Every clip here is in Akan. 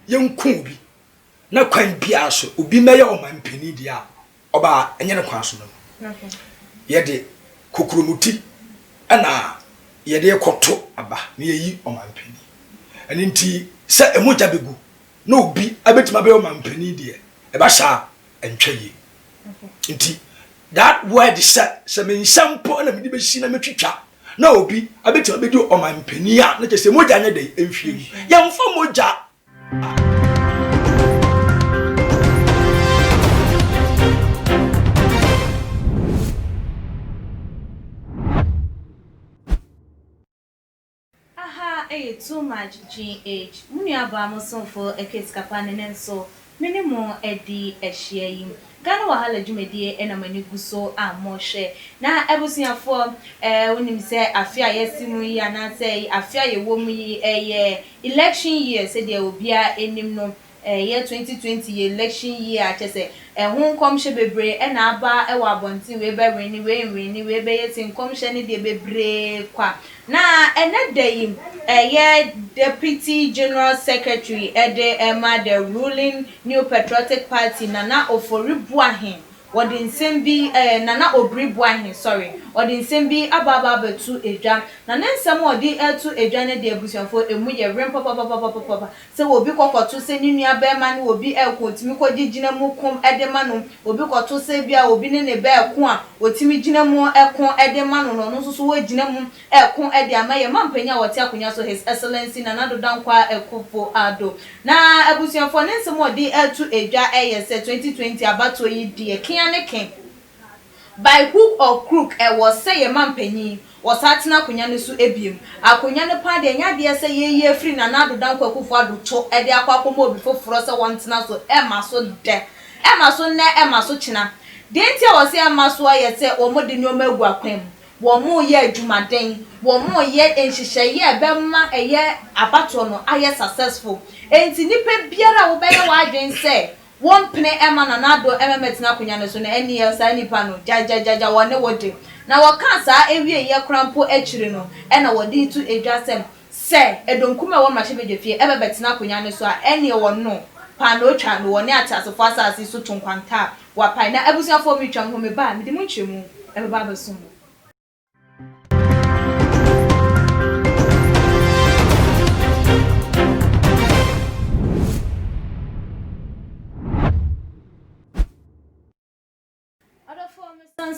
yenku bi na kwan bia so obi meye omampani dia oba enye ne kwan so no Okay. Yede kokromuti ana yede koto aba na yeyi omampani ani nti se emoja begu na obi abetima be omampani dia e ba sha entwa yi nti that word se me nsampo na me di be shi na metwitwa na obi abetima be di omampani a na kese moja nya de enfie yemfa moja. Too much GH. Muni aba for a case kapane nenso. Minimo edi ehye Ghana wahala dwumedie ena mani guso ammo hwe. Na ebusuafo wonim se afia yesimu yi anase afia ye womu yi election year se de obia enim no year 2020 election year chese ho nkomhye bebre ena aba ewa abontin we be wini we be yetin nkomhye ne de bebre kwa na enedayim deputy general secretary the ruling New Patriotic Party Nana Oforibuahin wodi nsem bi Nana Obribuahin sorry wodi nsem bi ababa betu edwa na nsem wodi etu edwa ne de abusuafo emu ye rem papa se obi kokoto se ni nua be ma ne obi ekontimi ko gigina mu kom edema no obi koto se bia obi ne be eko a otimi gina mu eko edema no no so wo gina mu eko ede amaye mampanya wote akonya so his excellency Nana Dodankwa Ekufo Addo na abusuafo ne nsem wodi etu edwa se 2020 abato yi die by hook or crook was say a mampanyi was atina akonya ne so ebiem akonya ne pa de nya de say ye free Nana Dodankwa Ekufo Addo to e de akwakomo obi foforo se wontina so ema so china de ntia was say ema so ayete omode nyoma egu akwam wo mo ye adwumaden wo mo ye enhihye be ma eye abato no aye successful enti nipa biara wo be ye wa adwen se one pene ema Nana Addo memetina akonya ne so na eni elsa nipa no jajajaja wone wode na waka sa ewie ye krampo akire no e na wode tu edwasem se edonkuma wo mahye bedefie bebetina akonya ne so a eni wo no pa no twa no wone atasefo asase so tonkwanta wa pai na abusuafo mi twam ho me ba me di mu nchemu ba beso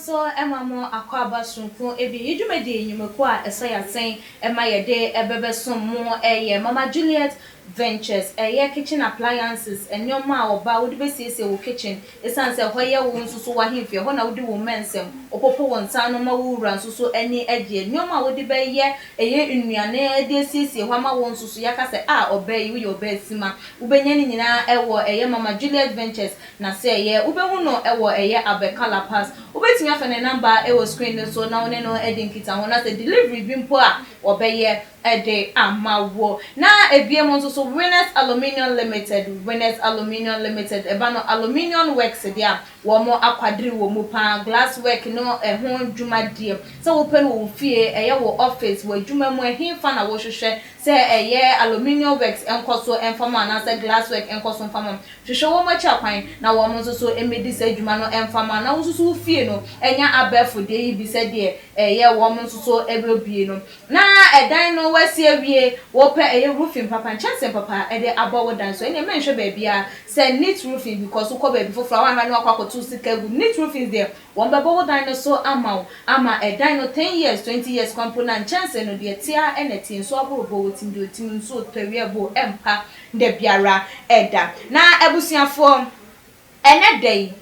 so emamo akwaba sunku ebi yidwumede enyumeko a eso yasen ema yede ebebesom mo Mama Juliet Ventures kitchen appliances enyoma oba wodi besiese wo kitchen esanse hoye wo nsusu wa himfie ho na wodi wo mensem opopo won san no ma wura nsusu eni ade enyoma wodi beye nnuane ade esiese ho ma wo nsusu yakase obe yi obe sima ubenya ni nyina ewo Mama Juliet Ventures na se ubehu no ewo Abekala Pass ubetimi afene number ewo screen so na one no edinkita ho na se delivery bimpo a obeye ede amawo na ebiem nso so Winners Aluminium Limited ebano aluminium works dia wo mo akwadri wo mu pa glass work no ho dwumadie se wo pe no wo fie wo office wo dwuma mu ehimfa na wo hwehwe se aluminium works enkoso enfama na se glass work enkoso enfama hwehwe wo machi akwan na wo mo nso so emedi se dwuma no enfama na wo nso so fie no enya abefo de yi bi se de wo mo nso so ebobie no na edan no wasi awie wo pe roofing papa chance papa ede abawo dan so ene menhwe ba bia say neat roofing because ko ba bi foforo wan hanu akwakoto sika gu neat roofing there won ba bawo dan so ama edan no 10 years 20 years component chance no de tia eneti so aborobo wotim de otim so tawie bo empa de biara eda na abusuafo enedai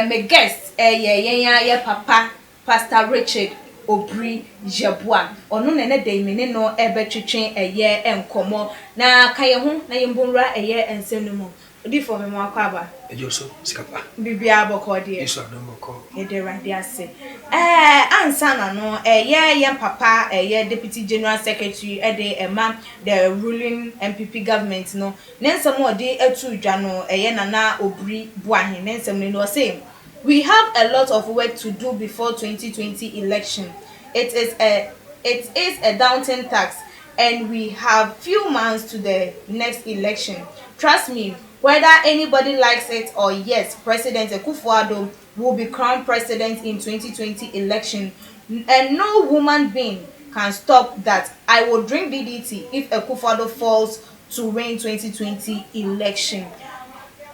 me guest ye papa Pastor Richard Obri Jabua onu nene de mene no ebetwetwen enkomo na kaye ho na yembonra ensenumu odi for me mo akwaba ejoso sikapa bibia boko de yeso adomoko edera de ase ansa na no papa deputy general secretary the ruling MPP government no nensem odi atu dwa no Nana Obri Buahin nensem no say we have a lot of work to do before 2020 election. It is a daunting task. and we have few months to the next election. Trust me, whether anybody likes it or yes, President Akufo-Addo will be crowned president in 2020 election, and no woman being can stop that. I will drink DDT if Akufo-Addo falls to win 2020 election.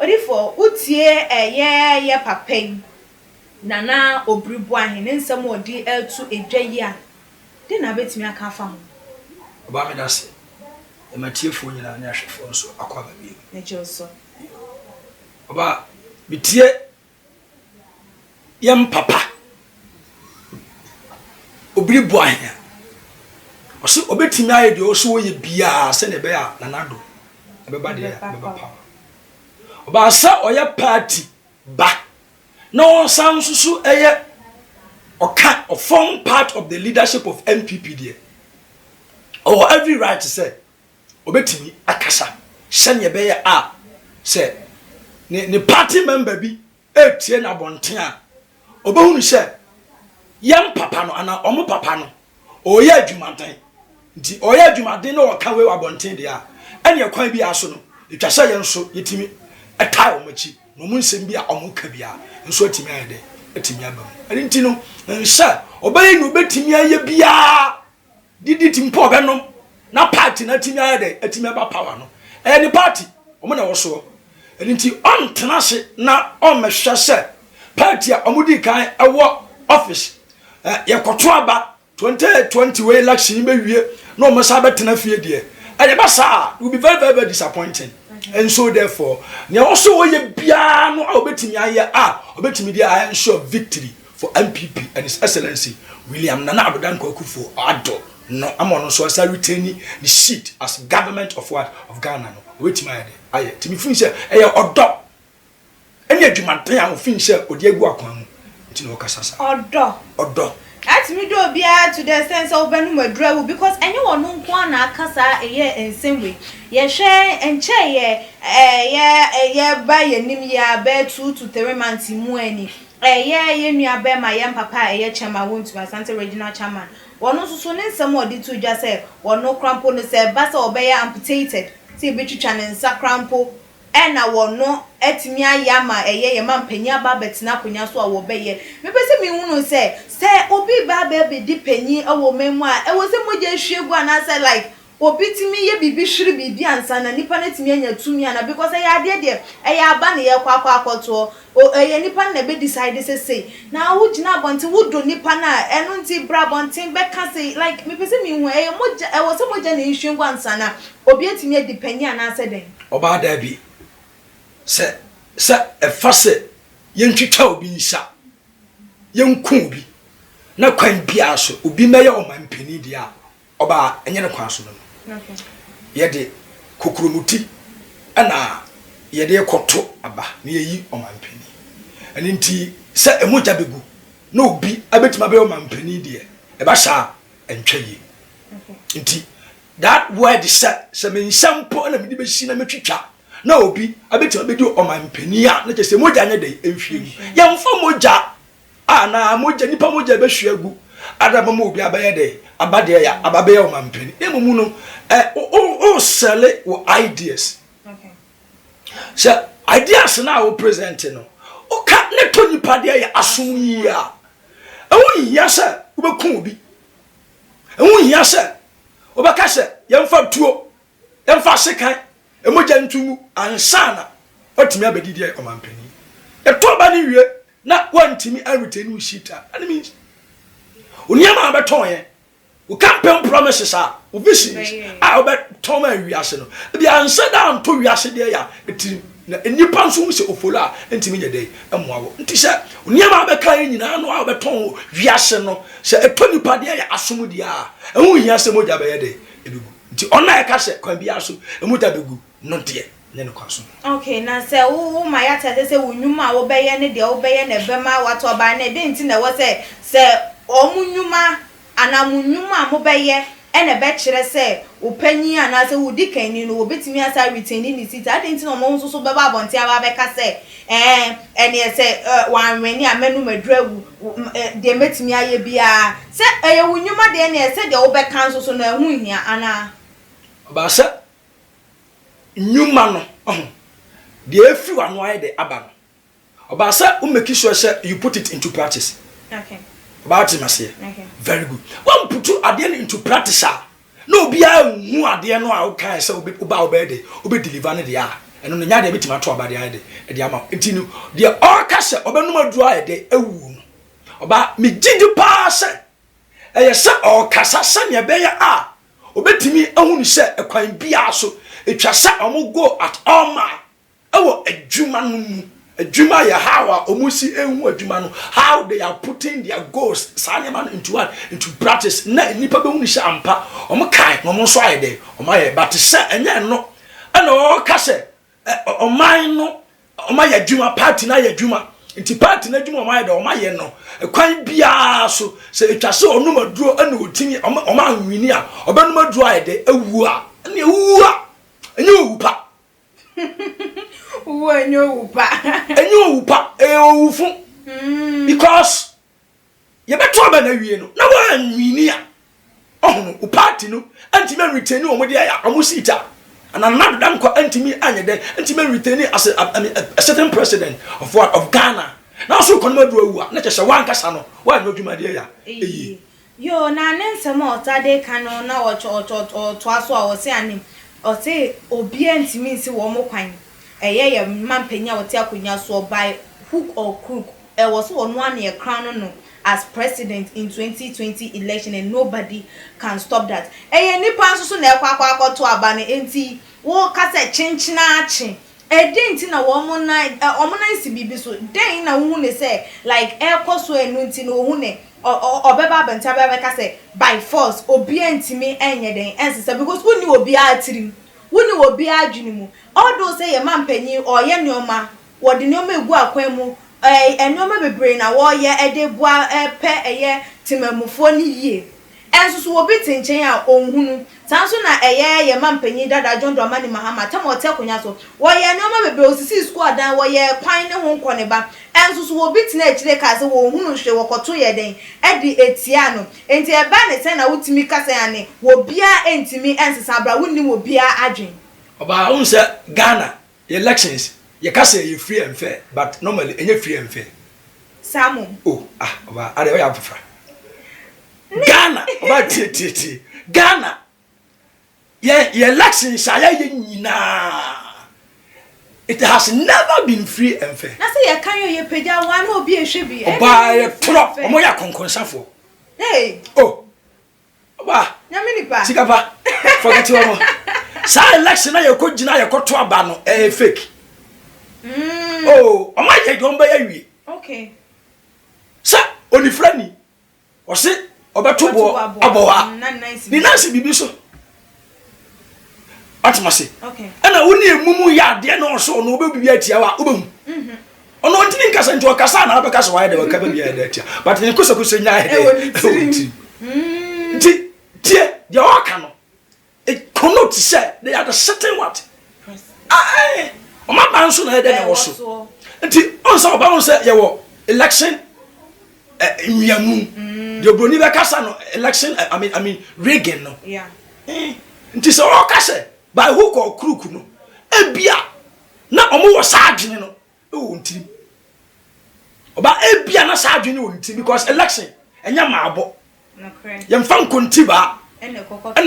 Odifo utie ye papa Nana Obriboahe ne nsem odi eltu edwayi a de na betimi aka fa ho. Oba me dase e matiefo nyina na ahwefo nso akwa ba bi Na joso oba bitie yem papa Obriboahe oso obetimi aye de oso wo ye bia se ne be a nanado ebeba de ebeba pa oba sa oya party ba no san susu eye oka or form part of the leadership of MPP there or every right to say obetimi akasa sene be a say ne party member bi etie na bonten a obehunu say yam papa no ana omo papa no oye adwumaden nti oye adwumaden no oka we abonten de a ene kwan bi aso no etwa say yenso yetimi etai omachi no mu nsem bi a omuka bia nso atimi ayede atimi abam nti no nsa obaye no betimi aye bia didi timpo benom na party na atimi ayede atimi aba power no ni party omo na wo so nti on tenase na on mehwe se party a omudi kan ewo office yekoto aba 2020 we election be wie no mo sa betena fie de basa will be very very, very disappointing. And so therefore, ne also we bia no obetimi aye obetimi dia ensure victory for MPP and His Excellency William Nana Adodankwa Akufo-Addo. No amono so asa retain the seat as government of what of Ghana no obetimi aye timi fin se odo eni adwumaden a ofin se odi agu akwan mu nti no kasasa odo at me do bia to the sense of benu madrewu because anyone no kwa na akasa eye ensemwe ye hwe enche ye ba ye nim ya be 2 to 3 months mu ani ye nua be ma ye papa ye chama won to Asante regional chairman wono susu ne nsem odi to dwa say wono crampo no say ba say obe ya amputated ti betwitwa ne nsa crampo ena wono etimi ayama ye mampanya ba betina konya so a wo beye mepese mi hunu se obi ba be di panyi awo memu a wo se moja hwiegu ana say like obi timi ye bibi hwiri bibi ansa na nipa na timi anya tumi ana because ya de aba na ye kwa akoto ye nipa na be decide say na wo gina bonti wo do nipa na eno nti bra bonti be ka say like mepese mi hu moja wo se moja na hwiegu ansa na obi etimi di panyi ana say den oba da bi se efase yentwitwa obi nsa yenku obi na kwan bia so obi meye omampani dia oba enye ne kwan so no okay yede kokromuti ana yede koto aba na yeyi omampani ani nti se emoja begu na obi abetima be omampani dia e ba sha entwaye okay nti that word se me nsampo na me di be shi na metwitwa na obi abetima be di omampani a na kese moja nya dey enhwie yemfa moja na moja nipa moja be hwiagu adaba mo obi abaye dey abade ya ababe ya omampani emumu no o sell wo ideas okay so ideas na wo present no o ka ne to nipa de ya asom yi a ewu ya se wo be kun obi ewu ya se wo be ka se yemfa tuo yemfa sekan emoja ntumu ansana otimi abedidi ya omampani eto ba ni wie na wantimi retain shita and means unyama abeton ye we campaign promises are visions I bet Tom and Wiase no be answer down to Wiase there ya nipa nso se ofola ntimi nye dey emwawo nti se unyama abeka nyina no abeton Wiase no se eto nipa there ya asom dia ehun hiase moja be ye dey ebegu nti ona e ka se kwan bia so emuta begu no de ne kwaso okay na se wo ma ya tete se wunwuma wo beye ne de wo beye na bema wato ba na de nti na wo se omunyuma ana munyuma mo beye ene be kire se opanyi anase wudi kanni no obetimi asa retaining ni seat ade nti no mo nso so be ba bonte aba be ka se ene se wanweni amenu madrawu de metimi aye bia se eye wunyuma de ene se de wo be kan so na hu hia ana ba se nyuma no de efi wano aye de aba no oba se o make sure say you put it into practice. Okay. About him as here. Okay. Very good. One put you again into practice. No be a who are there no okay so be obey deliver the ya. And on the yard bit my trouble the idea. The amount. Continue. The all cash obenuma dry de ewu. Oba me gidi pass. Say all kasa sanya beya a. Obetimi ehunu se ekwan bia so. Etwa se omo go at all ma. Ewo adwuma no mu. Adwuma ya how omusi enhu adwuma no how they are putting their goals man into practice na nipa be hunu sha ampa omo kai no mo so aye de omo aye but se enye no ana o ka se oman no omo aye adwuma party na aye adwuma nti party na adwuma omo aye de omo aye no kwan bia so se etwa se onum aduro ana otimi omo anwini a obenum aduro aye de ewu a na ewu a enye owu pa Enyo upa ewufu because ye beto aba na wie no na wa nwini a ohun upati no antime retain o mo de ya o sita and another dam ko antime anye den antime retain as a certain president of what of Ghana na so kono madu awu a na chese wan kasa no wa nodwuma de ya yo na nensem otade kanu na o to aso a wo se anim o se obi antime nsi wo mo kwan ye mampenya wote akonya so by hook or crook was one year crown no as president in 2020 election and nobody can stop that nipa so na ekwa to aba ne enti wo kasa chinchina achi denti na wo mo na nsi bibi so den na wo ne say like ekoso enu enti na wo ne obeba benta beba kasa by force obi antimi enye den ensese because woni obi atirim woni obi adwini mu all those say your man penny or ye nyoma wo de nyoma egu akwan mu nyoma bebre na wo ye edebua pe eye timamufo ni yie enso so obi tinchen a onhunu sanso na ye man penny dada John Dramani Mahama tam o te konya so wo ye nyoma bebre osisi school adan wo ye kwan ne ho nkone ba enso so obi tina akire ka se wo ohunu hwe wo koto ye den edi etia no enti e ba ne se na wutimi kasa ya ne wo bia entimi ensesa bra wonni wo bia adwen oba un say Ghana elections you can say you free and fair but normally any free and fair Samu oba are we have fra Ghana oba ti Ghana ye elections aya ye nyina it has never been free and fair na say ye kan yo ye peja wan obi ehwe bi oba ye trop omo ya konkonsafo oba nyame nipa sikapa forget you sa election na yekogina yekoto aba no fake o ma ye don ba ya wi okay sa onifrani o se obeto bo abowa ni nansi bibi so atmase okay ana woni emumu ya de na so no obebibi atia wa obehu ono ntini nkasa nti okasa na abeka so wa de waka bibi ya atia but ni kusa nya he de tie de waka no it cannot say they are the certain what oma banso na de na wo so nti onso oba won say ye wo election nyamu de broni be kasa no election I mean Reagan no yeah nti so o kase by hook or crook no ebia na omo wo saadwene no e wo ntiri oba ebia na saadwene wo ntiri because election enya maabo no correct ye mfa nkonti ba ene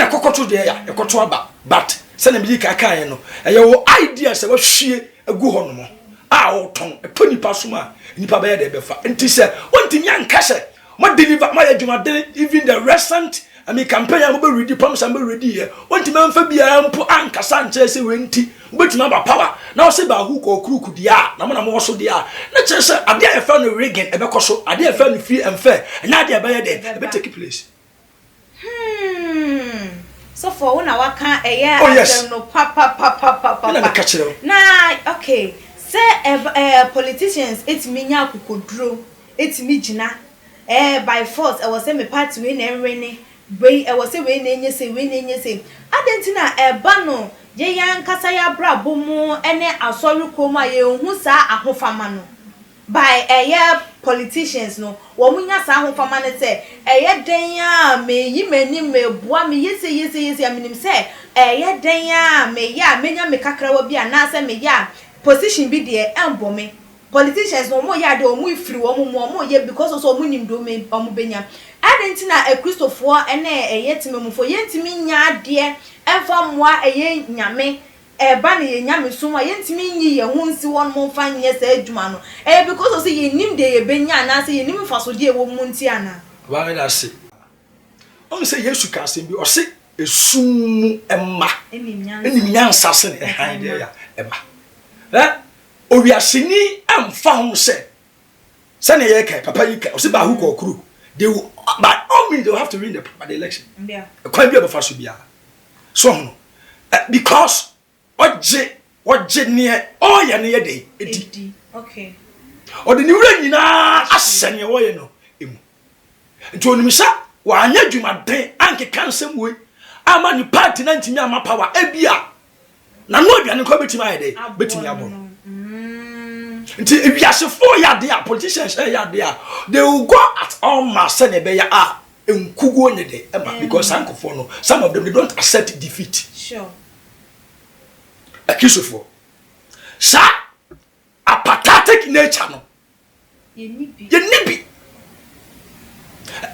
kokoto de ya ekoto aba but se na bi kaka no eye wo idea se wa hwie agu ho no mo a wo ton e toni pasuma nipa ba ye de befa nti se wontimi anka se mo deliver mo adwuma de even the recent campaign am be ready promise am be ready here wontimi amfa bia mpo anka sanche se wenti obetima aba power na wo se ba hu ko kruku dia na mo na mo so dia na che se ade e fa no Reagan e be koso ade e fa no free and fair na ade e ba ye de e be take place. So for una waka no papa na okay say politicians etimi nya kokodro etimi gina by force I was say me party we na enrene we e was say we na enye say adentina eba no ye yan kasa ya brabo mu ene asori krom a ye hu sa ahofama no by politicians no wo munya sa ahofama ne say den ya me yi mani me boa me yese aminim say den ya me ya menya me kakra wa bi anase me ya position bi de embo me politicians no mo ya de o mu ifiri wo mo ye because so mo nim do me o mo benya adentina Christopher ene timemufo yentimi nya ade emfa moa nyame ba ne ye nyame suma yentimi nyi ye hunsi won mo fa nye sa adwuma no because so ye nim de ye benya na se ye nim faso de wo mu nti ana wa me na se o se Yesu ka se bi o se esum emma enim nyansa se ne han de ya eba owiaseni amfa ho se ne ye kai papa yi kai o se ba hu ko kru they will, by all means, they will have to win the election. Yeah. Quite be able to be so because what near all your near day. Okay. Or the new rain, ascend your way, no. To Nimisa, why not you my day, Anki can some way. I'm on the party 90 my power, Ebia. Now, no, you're not coming to my day, but in your if you are 4 years there, politicians there, they will go at all mass and be in Kugo in the day because some of them they don't accept defeat. Sure. A kiss of sir, a pathetic nature. No, you nippy.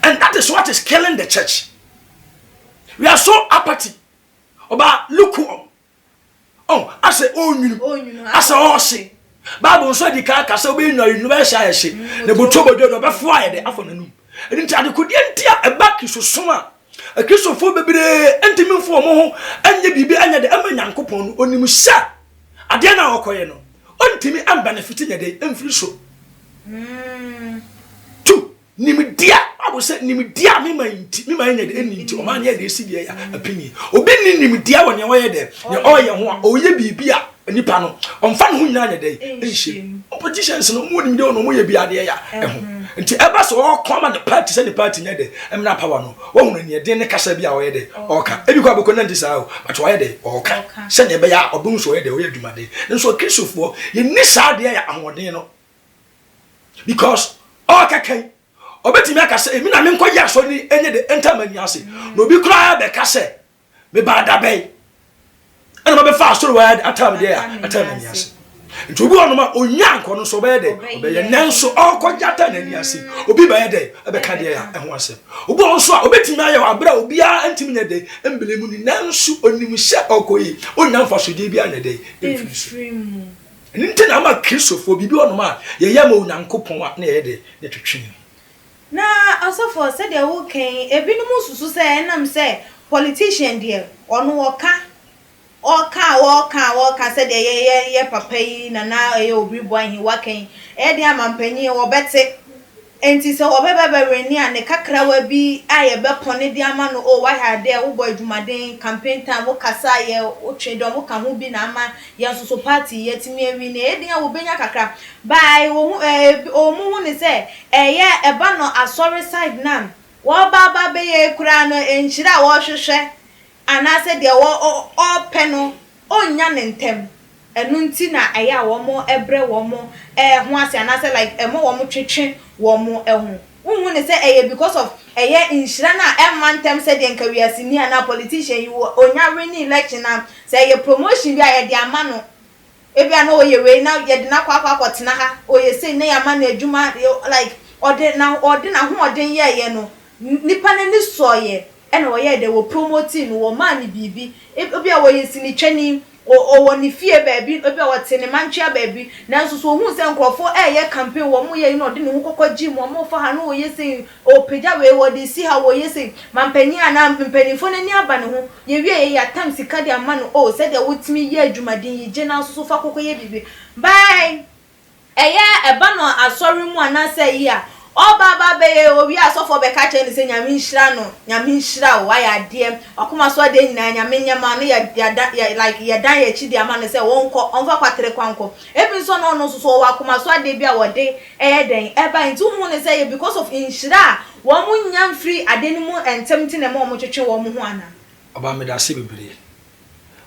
And that is what is killing the church. We are so apathy about lukewarm. Oh, I say, you know, I say, oh, see. Bible so di ka so be nwa university ahye na botobo do be fo aye de afo nanum enti ade kodi entia e back so a Christopher bebre entimi mfo mo ho anye bibi anya de amanyankopon no onim sha ade na okoye no ontimi am benefit nya de emfiri so tu nimdia Bible say nimdia me man nya de enti o man nya de esi de ya apini obi nimdia wo ne wo ye de ne oye ho a oye bibi a nipa no omfa no nya nya de ehye politicians no mo nim de no mo ye bi ade ya nti eba so o koma the party say the party nya de emna power no wo hunu ne de ne kasa bi a wo ye de oka ebi kwa beko na ndi sa o but wo ye de oka se ne be ya obun so ye de wo ye dwuma de nso Christopher ye ni sa de ya ahoden no because oka kai obetimi aka se emi na me nko ya so ni enye de enter mani ase no bi kra be ka se me ba da be and ma be fast so word atam there atam ni ase nti obi ono ma onya nko no so be de obe ye nanso okojata na ni ase obi ba ye de e be ka de ya eho ase obi onso a obetimi aye abra obi a antimi nya de embelemu ni nanso onim hye okoyi onya mfa so de bi anya de extreme nti na ma Christopher bibi ono ma ye ya ma onyankopon a na ye de ne twetwe na also for said they will can ebinum susu say enam say politician there ono oka said ye papa yi na e obi boy hi wakan e de amampanyi wo bete enti se wo bebe ni ane kakra wa bi aye be pone de ama no o wa ha de wo boy dwumaden campaign time wo kasa ye wo twede wo ka ho bi na ama ye so party ye timi awi na e de wo benya kakra bai wo o mu hu ni se ye e ba no asori side na wo baba be ye kura no enchira wo hwehwe anase de wo o peno onya ne ntem enu nti na aya wo mo ebre wo mo ho ase anase like mo wo mo twetwe wo mo ehu unhu ne say because of inshira na emantem say de nka wiase ni na politician you onya win election na say promotion bi aye de ama no ebia na oye we na ye de na kwa tena ha oye say na ya ma na adwuma like ode na ho oden ye no nipa na ni soye ena oye de wo promoting wo man bibi ebia wo ye sini twani o woni fie baabi obi a wotene manchia baabi nanso so hu se nkrofo ye campaign wo mo ye no de ne hu kokkoji mo fa ha no ye se o peja we wo de si ha wo ye se mampani ana mpanifo na ni aba ne ho ye wie ye ya tam sika de ama no o se de wotimi ye adwumaden ye je nanso so fa kokko ye bibi bye eba no asori mu ana se yi a Baba be obi asofo be ka che ni se nyame nhira no nyame nhira wo ya de akoma so de nyina nyame nyama no ya like ya dan ya chi de ama no se wonko onfa kwatere kwanko ebi so no so wo akoma so de bia wo de den e ba nti hu ne se because of nhira wo mu nyam free ade ni mu entemti na mo twetwe wo mu ho ana oba me da se bebre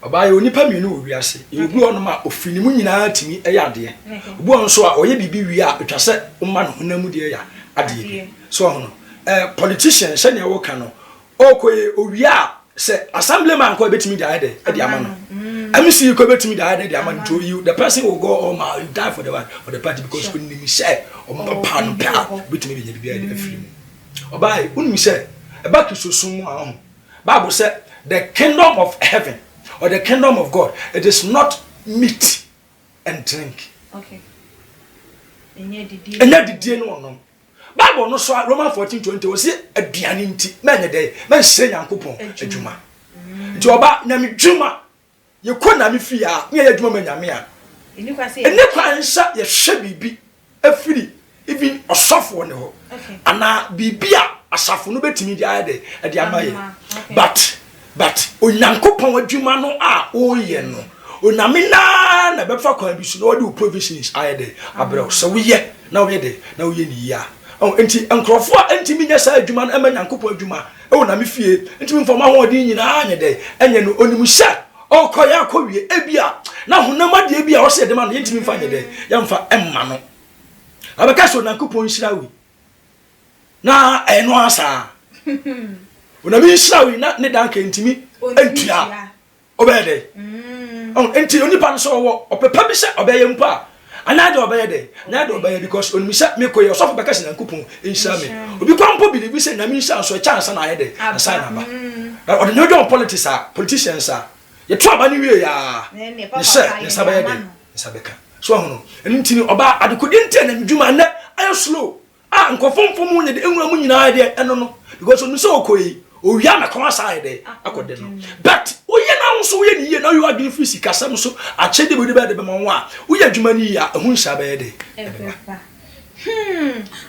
oba ye onipa mienu wo wiase ebi ono ma ofini mu nyina timi eya ade obi on so a oye bibi wi a etwa se umma no honamu de ya ade so hono politician se ne wo ka no okoye owia se assemblyman ko betimi da ade e ama no MC ko betimi da ade de ama no to you the person will go all my die for the party because kun ni share o ma pa no pa betimi be nya bibi ade afiri mu oba ye unmi se e ba kisosun mu ahun Bible said the kingdom of heaven or the kingdom of God, it is not meat and drink. Okay. And yet the day no. Bible no so Romans 14:20 was say aduane nti na nya dey na hye Yankopon adwuma. Nti oba na me dwuma ye ko na me fi a na ye adwuma ma nyame a. Eni kwa nsa ye hye bibi afiri even osofo ne ho. Ana bibi a asafo no betimi dia de e amaye. But onyankopon adwuma no a oye no oname na befa kwa bisu no the provisions ayede abrel so we ye na we de na we ni ya enti enkrofo enti minya sa adwuma no ema nyankopon adwuma e oname fie enti mfoma ho odi nyina anye de enye no onimu sha okoya akowie ebia na honam ade ebia wo se de ma no enti mfa anye de yamfa emma no abeka so nyankopon hira wi na eno asa Una mi shawi na ne dan ka ntimi entua obede enti onipa no so wo opepa bi se obeye mpa anade obeye de na de obeye because onimi se me koye so for bekase na kupun enhia me obi kwampo believe se na mi hia so chance na ayede aside na ba ode no don politicians a ye to aba ni wie ya ne se ne sabeye de ne sabeka so hono enti oba adekodi enti na ndwuma na ayo slow nkofomfom mu ne de enwura mu nyina de eno no because onu se okoyi Oya na kwa side akode no but oye na nso oye ni ye na you adwin free sikasam so achede bodi be de be mo a oye adwuma ni ya ehun hya be de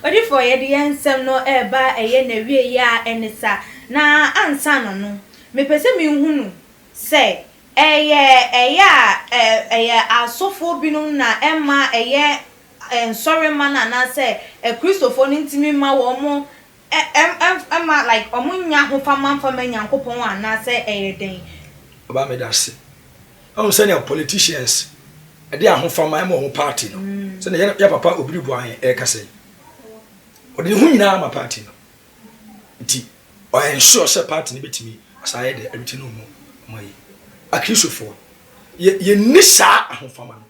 odi for ye de ensem no e ba eye na wie ya enisa na ansa no me pese me hunu se eye asofo binum na emma eye sorry man na se Christopher ntimi ma wo mo like omunya ho fama Nyankopon ana se eyeden oba me da se on se ne politicians e dey ho fama em ho party no se ne ya papa obiri bu an e ka se o de hu nyina ma party no nti o ensure se party ne betimi asaye de everything no mo yi akrisofo ye nisa ho fama no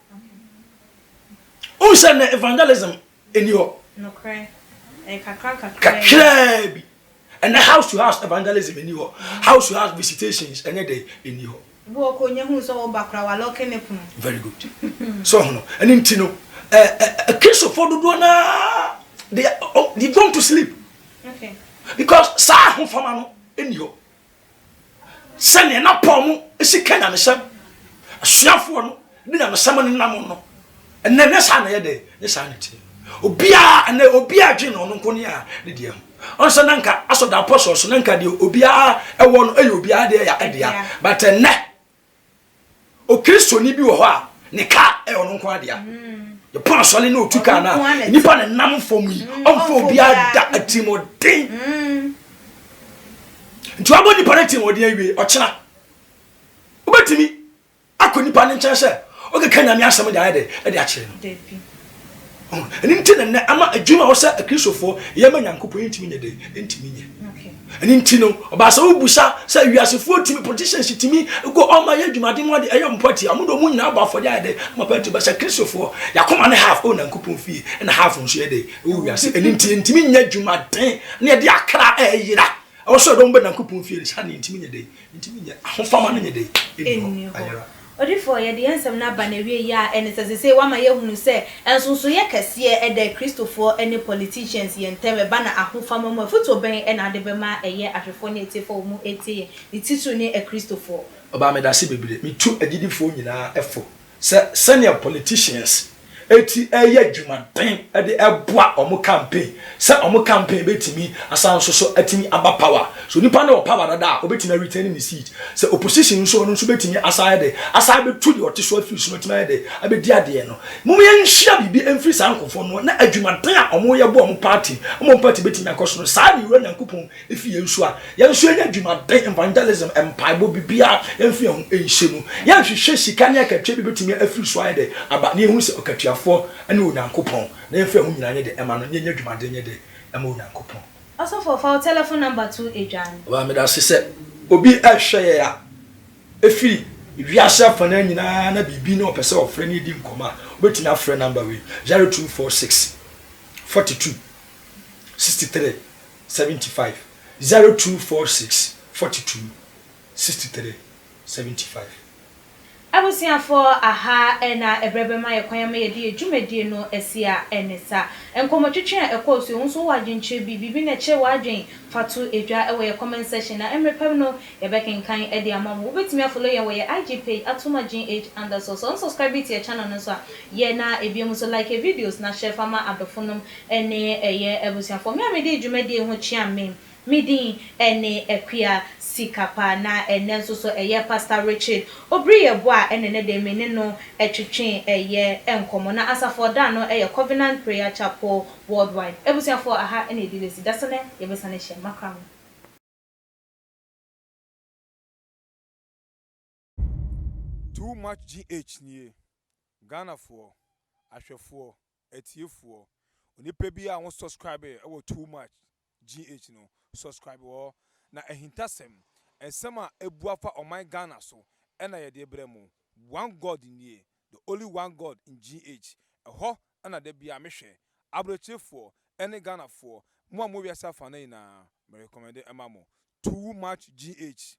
on se ne evangelism eni ho no cry kakra and the house to house evangelism in you house to house visitations any day in you very good so no and intino a case of for do na they going to sleep okay because sa ho fama no in you send na pom isi kanya me sam asuafo no bi na me sam no nam no and then sa na ye de ne sa na ti obia na obia dwe no nko ne a ne dia on so nanka aso da apostles so nanka de obia ewo no ayi obia de ya adia but ne o kristo ni bi wo ho a ne ka e ono nko adia ye pon sole na otuka na nipa ne nam fom yi onfo obia da atimoden nti abo nipa na atimoden awie ochena obetimi akoni pa ne nchen se o ke kanya mi asem de ayede e de akire no and intino na ama adwuma wo sa Kristofo ye ma Nyankopon intimi nye de intimi nye okay and intino oba sa obusa sa wiasefo timi politicians timi go o ma ye adwuma de mo de eyom party amodo mu nyina ba afode ade ma party ba sa Kristofo yakoma ne half o Nyankopon fi na half nso ye de o wiase and intimi nye adwuma den na ye de akra eyira o so do mbe Nyankopon fi sa ne intimi nye de intimi nye ahofama ne nye de eno ayira odi for ye de ensem na ba na wie ya ene se wa ma ye hunu se enso ye kase e de Christopher any politicians ye nteme ba na ahofama mu afuto ben e na de be ma eye ahwefo ne etifo mu etie ni titu ne e Christopher oba me da se bebere me tu agidifo nyina efo se senior politicians eti eye dwumaden de eboa omo campaign se omo campaign betimi asan so atimi aba power so nipa na power dada obetimi return ni seat se opposition so no so betimi aside betu de oteso afiri no timi de abedi ade no mum ye nhia bibi emfiri sankofo no na adwumaden a omo ye bo omo party betimi akoso no sa ni wura nyankopon efi yensu a yensu enya adwumaden evangelism empaibo bibia emfi enhye no ya hwehwe sika ne akatwe bi betimi afiri so ayede aba ne ehu se okatuafo ene onyankopon na emfi ehu nyina nye de ema no nye adwumaden nye de ema onyankopon also for telephone number 2 Adrian wa me da se obi ahwe ya efiri wiase afana nyina na bibi na opese ofre ne di nkoma obetimi afre number we 0246 42 63 75 0246 42 63 75 Abusiafo aha na ebrebe ye kwan ma ye die dwumedie no esia enesa enkomotwetwe ekoso nso wagenche bibi na che wagen fatu edwa ewe comment section na emrepem no ye bekenkan e de amamo obetimi follow ye we IG page @gh_ so subscribe to your channel no so ye na ebiem so like videos na share fama adofonom ene eye abusiafo me amede dwumedie ho chiam Midi ene ekwia sikapa na ene nso eye Pastor Richard obriye boa ene ne de mene no etwetwe eye enkomo na asafo da no eye Covenant Prayer Chapel worldwide ebusiafo aha ene dilesi dasane ye besane hye makram too much GH nie Ghana for ahwefo etiefo onipa bi a won subscribe e too much GH no subscribe wo na ehintasem ensem a ebuafa oman Ghana so ena ye de bremu one God nie the only one God in GH eho na de bia mehwe abrochefo ene Ghana for mo wiasa fa na ina me recommend emamo too much GH